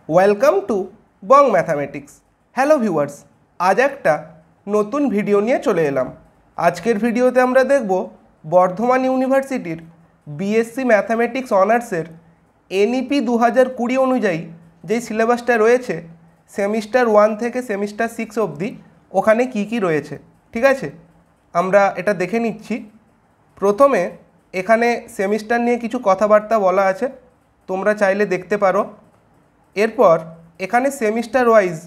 Welcome to Bong mathematics. Hello viewers, আজ একটা নতুন ভিডিও নিয়ে চলে এলাম। আজকের ভিডিওতে আমরা দেখব বর্ধমান ইউনিভার্সিটির বিএসসি ম্যাথামেটিক্স অনার্সের এনইপি 2020 অনুযায়ী যেই সিলেবাসটা রয়েছে সেমিস্টার 1 থেকে সেমিস্টার 6 অবধি ওখানে কি কি রয়েছে। ঠিক আছে, আমরা এটা দেখে নিচ্ছি। প্রথমে এখানে সেমিস্টার নিয়ে কিছু কথাবার্তা বলা আছে, তোমরা চাইলে দেখতে পারো। এরপর এখানে সেমিস্টার ওয়াইজ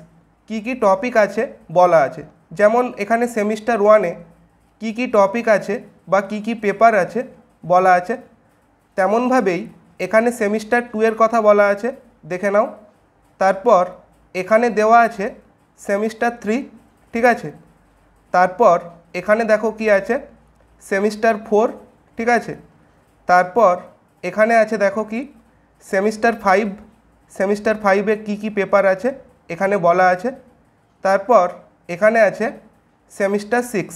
কি কি টপিক আছে বলা আছে, যেমন এখানে সেমিস্টার 1-এ কি কি টপিক আছে বা কি কি পেপার আছে বলা আছে, তেমনভাবেই এখানে সেমিস্টার 2-এর কথা বলা আছে, দেখে নাও। তারপর এখানে দেওয়া আছে সেমিস্টার 3, ঠিক আছে। তারপর এখানে দেখো কি আছে সেমিস্টার 4, ঠিক আছে। তারপর এখানে আছে দেখো কি সেমিস্টার 5, সেমিস্টার 5-এ কী কী পেপার আছে এখানে বলা আছে। তারপর এখানে আছে সেমিস্টার 6,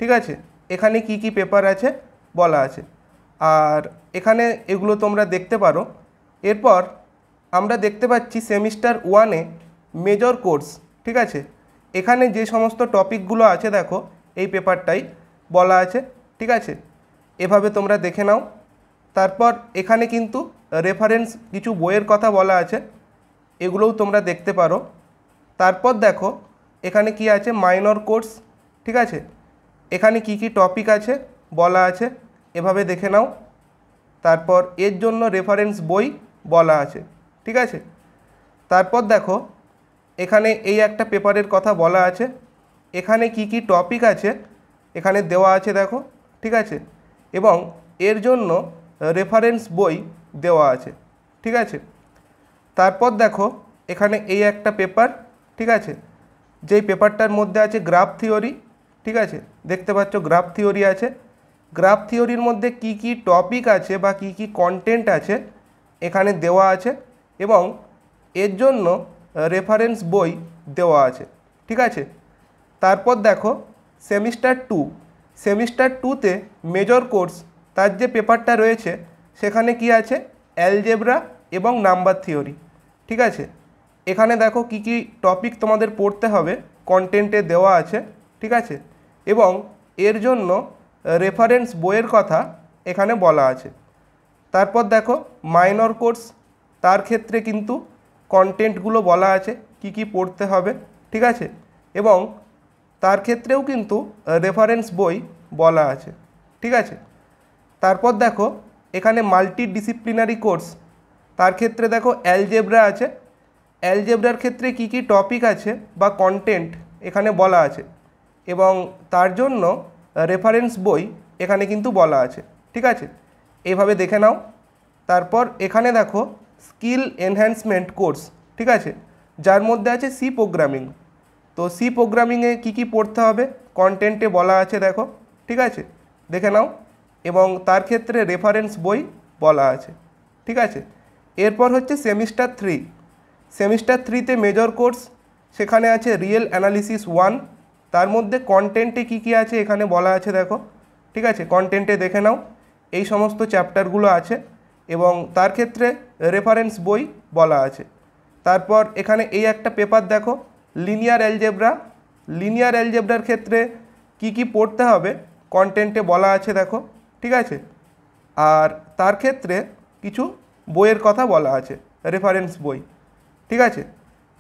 ঠিক আছে, এখানে কি কি পেপার আছে বলা আছে, আর এখানে এগুলো তোমরা দেখতে পারো। এরপর আমরা দেখতে পাচ্ছি সেমিস্টার 1-এ মেজর কোর্স, ঠিক আছে, এখানে যে সমস্ত টপিকগুলো আছে দেখো এই পেপারটাই বলা আছে, ঠিক আছে, এভাবে তোমরা দেখে নাও। তারপর এখানে কিন্তু রেফারেন্স কিছু বইয়ের কথা বলা আছে, এগুলোও তোমরা দেখতে পারো। তারপর দেখো এখানে কি আছে মাইনর কোর্স, ঠিক আছে, এখানে কি কি টপিক আছে বলা আছে, এভাবে দেখে নাও। তারপর এর জন্য রেফারেন্স বই বলা আছে, ঠিক আছে। তারপর দেখো এখানে এই একটা পেপারের কথা বলা আছে, এখানে কি কি টপিক আছে এখানে দেওয়া আছে দেখো, ঠিক আছে, এবং এর জন্য রেফারেন্স বই দেওয়া আছে, ঠিক আছে। তারপর দেখো এখানে এই একটা পেপার, ঠিক আছে, যেই পেপারটার মধ্যে আছে গ্রাফ থিওরি, ঠিক আছে, দেখতে পাচ্ছ গ্রাফ থিওরি আছে। গ্রাফ থিওরির মধ্যে কি কি টপিক আছে বা কি কি কন্টেন্ট আছে এখানে দেওয়া আছে, এবং এর জন্য রেফারেন্স বই দেওয়া আছে, ঠিক আছে। তারপর দেখো সেমিস্টার 2, সেমিস্টার 2-তে মেজর কোর্স তার যে পেপারটা রয়েছে সেখানে কি আছে অ্যালজেব্রা এবং নাম্বার থিওরি, ঠিক আছে। এখানে দেখো কি কি টপিক তোমাদের পড়তে হবে কন্টেন্টে দেওয়া আছে, ঠিক আছে, এবং এর জন্য রেফারেন্স বইয়ের কথা এখানে বলা আছে। তারপর দেখো মাইনর কোর্স, তার ক্ষেত্রে কিন্তু কন্টেন্টগুলো বলা আছে কি কি পড়তে হবে, ঠিক আছে, এবং তার ক্ষেত্রেও কিন্তু রেফারেন্স বই বলা আছে, ঠিক আছে। তারপর দেখো এখানে মাল্টি ডিসিপ্লিনারি কোর্স, তার ক্ষেত্রে দেখো অ্যালজেব্রা আছে, অ্যালজেব্রার ক্ষেত্রে কি কি টপিক আছে বা কন্টেন্ট এখানে বলা আছে, এবং তার জন্য রেফারেন্স বই এখানে কিন্তু বলা আছে, ঠিক আছে, এইভাবে দেখে নাও। তারপর এখানে দেখো স্কিল এনহ্যান্সমেন্ট কোর্স, ঠিক আছে, যার মধ্যে আছে সি প্রোগ্রামিং। তো সি প্রোগ্রামিংয়ে কী কী পড়তে হবে কন্টেন্টে বলা আছে দেখো, ঠিক আছে, দেখে নাও, এবং তার ক্ষেত্রে রেফারেন্স বই বলা আছে, ঠিক আছে। এরপর হচ্ছে সেমিস্টার 3, সেমিস্টার 3-তে মেজর কোর্স, সেখানে আছে রিয়েল অ্যানালিসিস 1, তার মধ্যে কন্টেন্টে কী কী আছে এখানে বলা আছে দেখো, ঠিক আছে, কন্টেন্টে দেখে নাও, এই সমস্ত চ্যাপ্টারগুলো আছে এবং তার ক্ষেত্রে রেফারেন্স বই বলা আছে। তারপর এখানে এই একটা পেপার দেখো লিনিয়ার অ্যালজেব্রা, লিনিয়ার অ্যালজেব্রার ক্ষেত্রে কি কি পড়তে হবে কন্টেন্টে বলা আছে দেখো, ঠিক আছে, আর তার ক্ষেত্রে কিছু বইয়ের কথা বলা আছে রেফারেন্স বই, ঠিক আছে।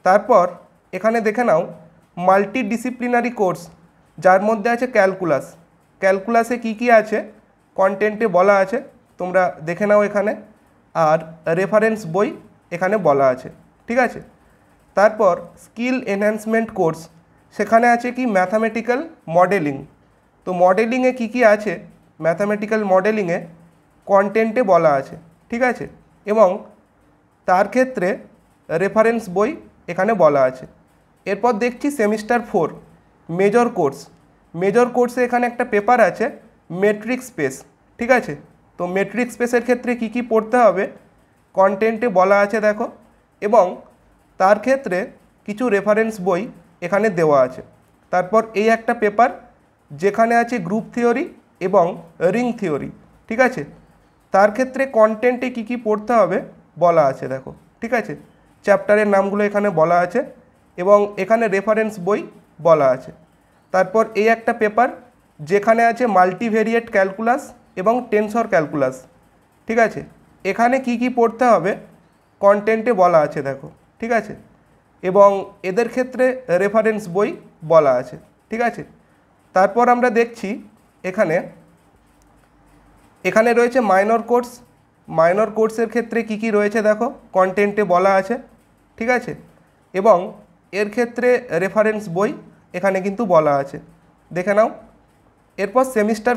তারপর এখানে দেখে নাও মাল্টি ডিসিপ্লিনারি কোর্স, যার মধ্যে আছে ক্যালকুলাস, ক্যালকুলাসে কি কি আছে কন্টেন্টে বলা আছে তোমরা দেখে নাও এখানে, আর রেফারেন্স বই এখানে বলা আছে, ঠিক আছে। তারপর স্কিল এনহ্যান্সমেন্ট কোর্স, সেখানে আছে কি ম্যাথামেটিক্যাল মডেলিং, তো মডেলিংয়ে কি কি আছে ম্যাথামেটিক্যাল মডেলিংয়ে কন্টেন্টে বলা আছে, ঠিক আছে, এবং তার ক্ষেত্রে রেফারেন্স বই এখানে বলা আছে। এরপর দেখছি সেমিস্টার 4 মেজর কোর্স, মেজর কোর্সে এখানে একটা পেপার আছে মেট্রিক স্পেস, ঠিক আছে, তো মেট্রিক স্পেসের ক্ষেত্রে কি কি পড়তে হবে কন্টেন্টে বলা আছে দেখো, এবং তার ক্ষেত্রে কিছু রেফারেন্স বই এখানে দেওয়া আছে। তারপর এই একটা পেপার যেখানে আছে গ্রুপ থিওরি এবং রিং থিওরি, ঠিক আছে, তার ক্ষেত্রে কন্টেন্টে কি কি পড়তে হবে বলা আছে দেখো, ঠিক আছে, চ্যাপ্টারের নামগুলো এখানে বলা আছে এবং এখানে রেফারেন্স বই বলা আছে। তারপর এই একটা পেপার যেখানে আছে মাল্টিভেরিয়েট ক্যালকুলাস এবং টেনসর ক্যালকুলাস, ঠিক আছে। এখানে কি কি পড়তে হবে কন্টেন্টে বলা আছে দেখো, ঠিক আছে, এবং এদের ক্ষেত্রে রেফারেন্স বই বলা আছে, ঠিক আছে। তারপর আমরা দেখছি এখানে রয়েছে মাইনর কোর্স। মাইনর কোর্সের ক্ষেত্রে কি কি রয়েছে দেখো কন্টেন্টে বলা আছে, ঠিক আছে, এবং এর ক্ষেত্রে রেফারেন্স বই এখানে কিন্তু বলা আছে, দেখে নাও। এরপর সেমিস্টার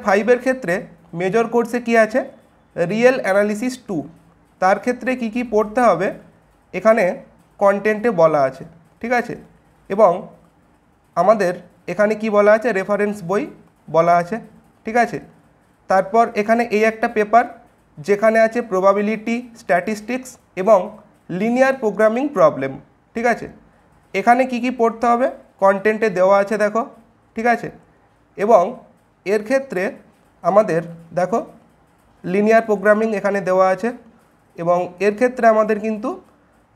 5-এর ক্ষেত্রে মেজর কোর্সে কি আছে রিয়েল অ্যানালিসিস 2, তার ক্ষেত্রে কি কি পড়তে হবে এখানে কন্টেন্টে বলা আছে, ঠিক আছে, এবং আমাদের এখানে কি বলা আছে রেফারেন্স বই বলা আছে, ঠিক আছে। তারপর এখানে এই একটা পেপার যেখানে আছে প্রবাবিলিটি, স্ট্যাটিস্টিক্স এবং লিনিয়ার প্রোগ্রামিং প্রবলেম, ঠিক আছে। এখানে কি কি পড়তে হবে কন্টেন্টে দেওয়া আছে দেখো, ঠিক আছে, এবং এর ক্ষেত্রে আমাদের দেখো লিনিয়ার প্রোগ্রামিং এখানে দেওয়া আছে এবং এর ক্ষেত্রে আমাদের কিন্তু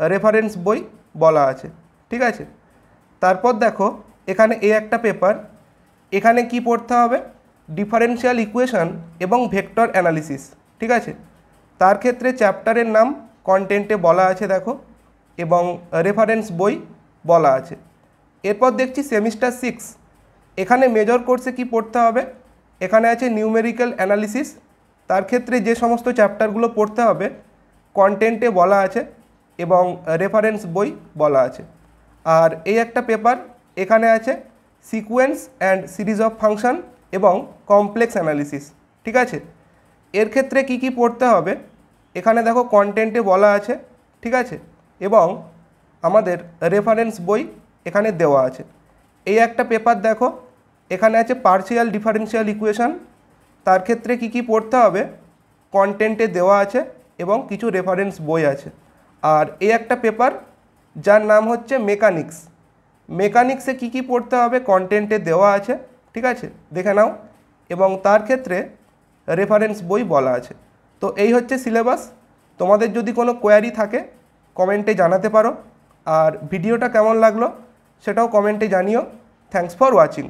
রেফারেন্স বই বলা আছে, ঠিক আছে। তারপর দেখো এখানে এই একটা পেপার, এখানে কি পড়তে হবে ডিফারেনশিয়াল ইকুয়েশন এবং ভেক্টর অ্যানালিসিস, ঠিক আছে। তার ক্ষেত্রে চ্যাপ্টারের নাম কন্টেন্টে বলা আছে দেখো এবং রেফারেন্স বই বলা আছে। এরপর দেখছি সেমিস্টার 6, এখানে মেজর কোর্সে কি পড়তে হবে এখানে আছে নিউমেরিক্যাল অ্যানালিসিস, তার ক্ষেত্রে যে সমস্ত চ্যাপ্টারগুলো পড়তে হবে কন্টেন্টে বলা আছে এবং রেফারেন্স বই বলা আছে। আর এই একটা পেপার এখানে আছে sequence and series of function এবং কমপ্লেক্স অ্যানালিসিস, ঠিক আছে। এর ক্ষেত্রে কি কি পড়তে হবে এখানে দেখো কন্টেন্টে বলা আছে, ঠিক আছে, এবং আমাদের রেফারেন্স বই এখানে দেওয়া আছে। এই একটা পেপার দেখো এখানে আছে পার্শিয়াল ডিফারেনশিয়াল ইকুয়েশন, তার ক্ষেত্রে কি কি পড়তে হবে কন্টেন্টে দেওয়া আছে এবং কিছু রেফারেন্স বই আছে। আর এই একটা পেপার যার নাম হচ্ছে মেকানিক্সে কি কি পড়তে হবে কন্টেন্টে দেওয়া আছে, ঠিক আছে, দেখে নাও, এবং তার ক্ষেত্রে রেফারেন্স বই বলা আছে। তো এই হচ্ছে সিলেবাস। তোমাদের যদি কোনো কোয়ারি থাকে কমেন্টে জানাতে পারো, আর ভিডিওটা কেমন লাগলো সেটাও কমেন্টে জানিও। Thanks for watching.